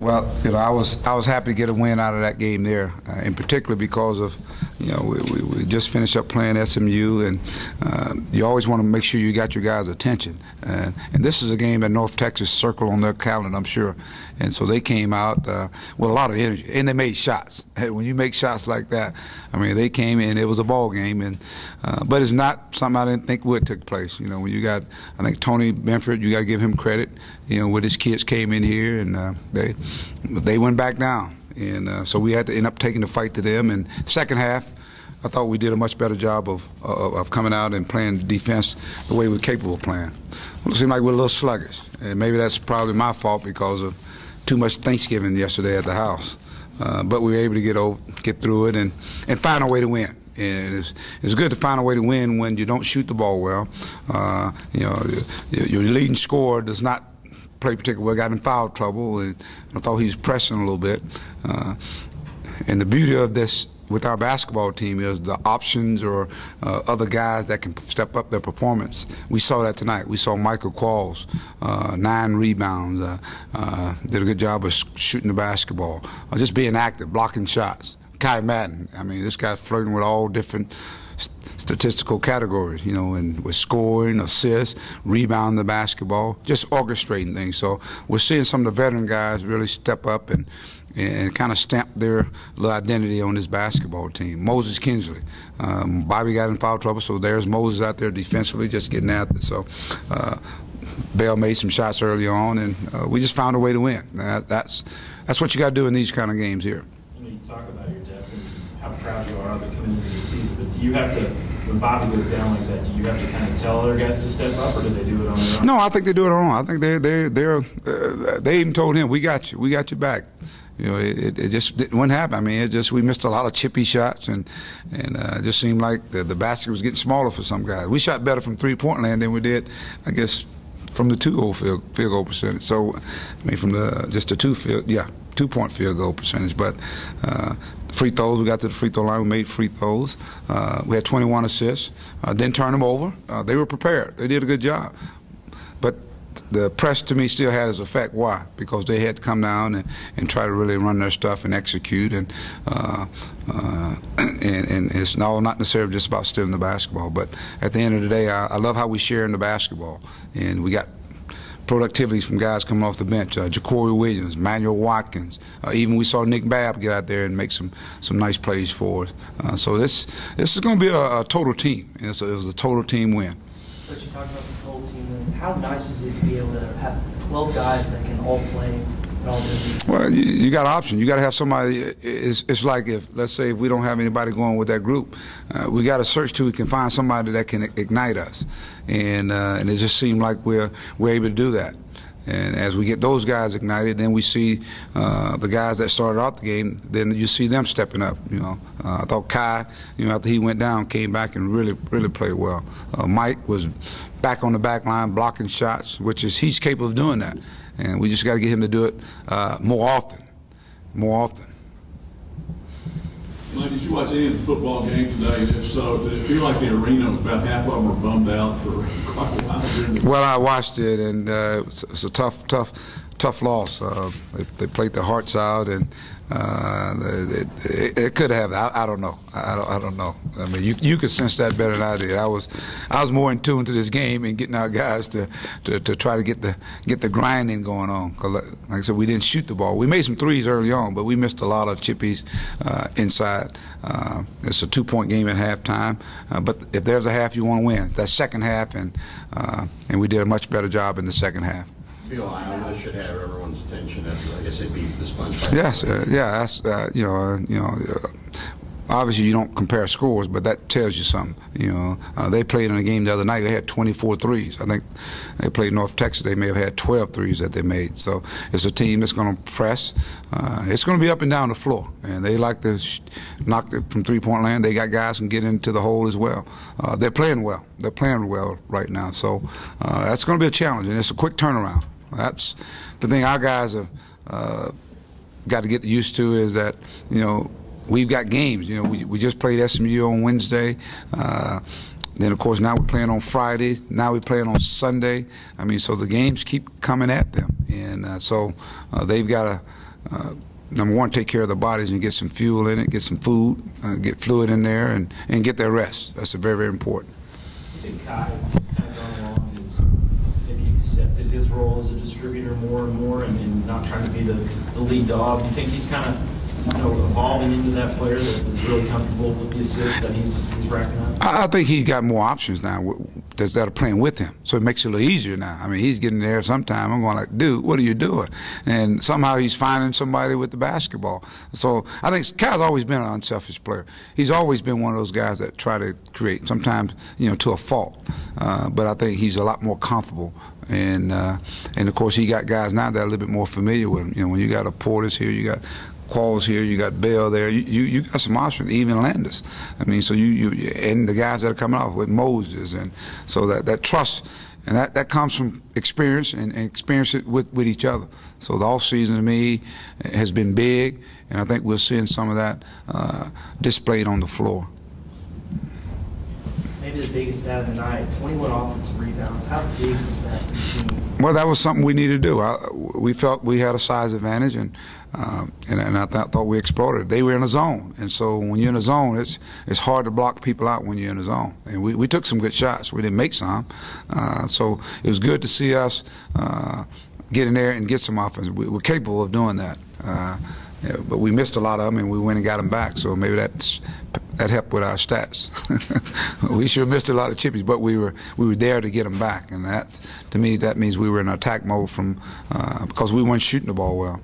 Well, I was happy to get a win out of that game there, in particular because of, we just finished up playing SMU, and you always want to make sure you got your guys' attention. And this is a game that North Texas circled on their calendar, I'm sure. And so they came out with a lot of energy, and they made shots. When you make shots like that, I mean, they came in, it was a ball game, and but it's not something I didn't think would take place. When you got, I think Tony Benford, you got to give him credit. With his kids came in here, and they went back down, and so we had to end up taking the fight to them. And second half, I thought we did a much better job of coming out and playing defense the way we're capable of playing. Well, it seemed like we're a little sluggish, and maybe that's probably my fault because of too much Thanksgiving yesterday at the house. But we were able to get through it and find a way to win. And it's good to find a way to win when you don't shoot the ball well. Your leading scorer does not play particularly well, got in foul trouble, and I thought he was pressing a little bit. And the beauty of this with our basketball team is the options or other guys that can step up their performance. We saw that tonight. We saw Michael Qualls, 9 rebounds, did a good job of shooting the basketball, just being active, blocking shots. Kai Madden, I mean, this guy's flirting with all different statistical categories, and with scoring, assists, rebounding the basketball, just orchestrating things. So we're seeing some of the veteran guys really step up and kind of stamp their little identity on this basketball team. Moses Kinsley, Bobby got in foul trouble, so there's Moses out there defensively just getting at it. So Bell made some shots early on, and we just found a way to win. That's what you got to do in these kind of games here. You talk about your depth and how proud you are of it coming into the season, but do you have to, when Bobby goes down like that, do you have to kind of tell other guys to step up, or do they do it on their own? No, I think they do it on their own. I think they even told him, we got your back. It just didn't happen. I mean, we missed a lot of chippy shots, and it just seemed like the basket was getting smaller for some guys. We shot better from three-point land than we did, I guess, from the field goal percentage. So, I mean, from just the two-point field goal percentage. But free throws, we got to the free throw line, we made free throws. We had 21 assists, didn't turn them over. They were prepared. They did a good job. But the press, to me, still had its effect. Why? Because they had to come down and try to really run their stuff and execute. And it's not necessarily just about stealing the basketball. But at the end of the day, I love how we share in the basketball. And we got productivities from guys coming off the bench, Ja'Cory Williams, Manuel Watkins. Even we saw Nick Babb get out there and make some nice plays for us. So this is going to be a total team. It was a total team win. But you talked about the total team win. How nice is it to be able to have 12 guys that can all play and all do? Well, you got options. You got to have somebody. It's like let's say, if we don't have anybody going with that group, we got to search till we can find somebody that can ignite us, and it just seemed like we're able to do that. And as we get those guys ignited, then we see the guys that started out the game, then you see them stepping up. I thought Kai, after he went down, came back and really played well. Mike was back on the back line blocking shots, which he's capable of doing that. And we just got to get him to do it more often. Mike, did you watch any of the football game today? And if so, did it feel like the arena, about half of them were bummed out for quite a while? Well, I watched it, and it's a tough loss. They played their hearts out, and it could have. I don't know. I don't know. I mean, you could sense that better than I did. I was more in tune to this game and getting our guys to try to get the grinding going on. 'Cause like I said, we didn't shoot the ball. We made some threes early on, but we missed a lot of chippies inside. It's a 2-point game at halftime. But if there's a half you want to win, that's second half, and we did a much better job in the second half. I feel Iowa should have everyone's attention after, I guess, they beat the Sponge. Yes, that's obviously you don't compare scores, but that tells you something. They played in a game the other night. They had 24 threes. I think they played North Texas. They may have had 12 threes that they made. So it's a team that's going to press. It's going to be up and down the floor, and they like to knock it from three-point land. They got guys who can get into the hole as well. They're playing well. They're playing well right now. So that's going to be a challenge, and it's a quick turnaround. That's the thing our guys have got to get used to, is that we've got games. We just played SMU on Wednesday. Then, of course, now we're playing on Friday. Now we're playing on Sunday. I mean, so the games keep coming at them. And so they've got number one, take care of their bodies and get some fuel in it, get some food, get fluid in there, and get their rest. That's very, very important. I think Kai has kind of gone along, has maybe accepted his role as a distributor more and more, and not trying to be the lead dog. Do you think he's kind of evolving into that player that is really comfortable with the assists that he's racking up? I think he's got more options now that are playing with him, so it makes it a little easier now. I mean, he's getting there sometime. I'm going like, dude, what are you doing? And somehow he's finding somebody with the basketball. So I think Kyle's always been an unselfish player. He's always been one of those guys that try to create, sometimes to a fault. But I think he's a lot more comfortable. And of course, he got guys now that are a little bit more familiar with him. When you got a Portis here, you got Qualls here, you got Bell there, you got some options, even Landis. I mean, so you and the guys that are coming off with Moses, and so that trust, and that comes from experience and experience it with each other. So the off season to me has been big, and I think we're seeing some of that displayed on the floor. Maybe the biggest stat of the night, 21 offensive rebounds. How big was that for the team? Well, that was something we needed to do. We felt we had a size advantage, and I thought we exploited it. They were in a zone, and so when you're in a zone, it's hard to block people out when you're in a zone. And we took some good shots. We didn't make some, so it was good to see us get in there and get some offense. We're capable of doing that. Yeah, but we missed a lot of them, and we went and got them back. So maybe that helped with our stats. We sure missed a lot of chippies, but we were there to get them back, and to me that means we were in attack mode because we weren't shooting the ball well.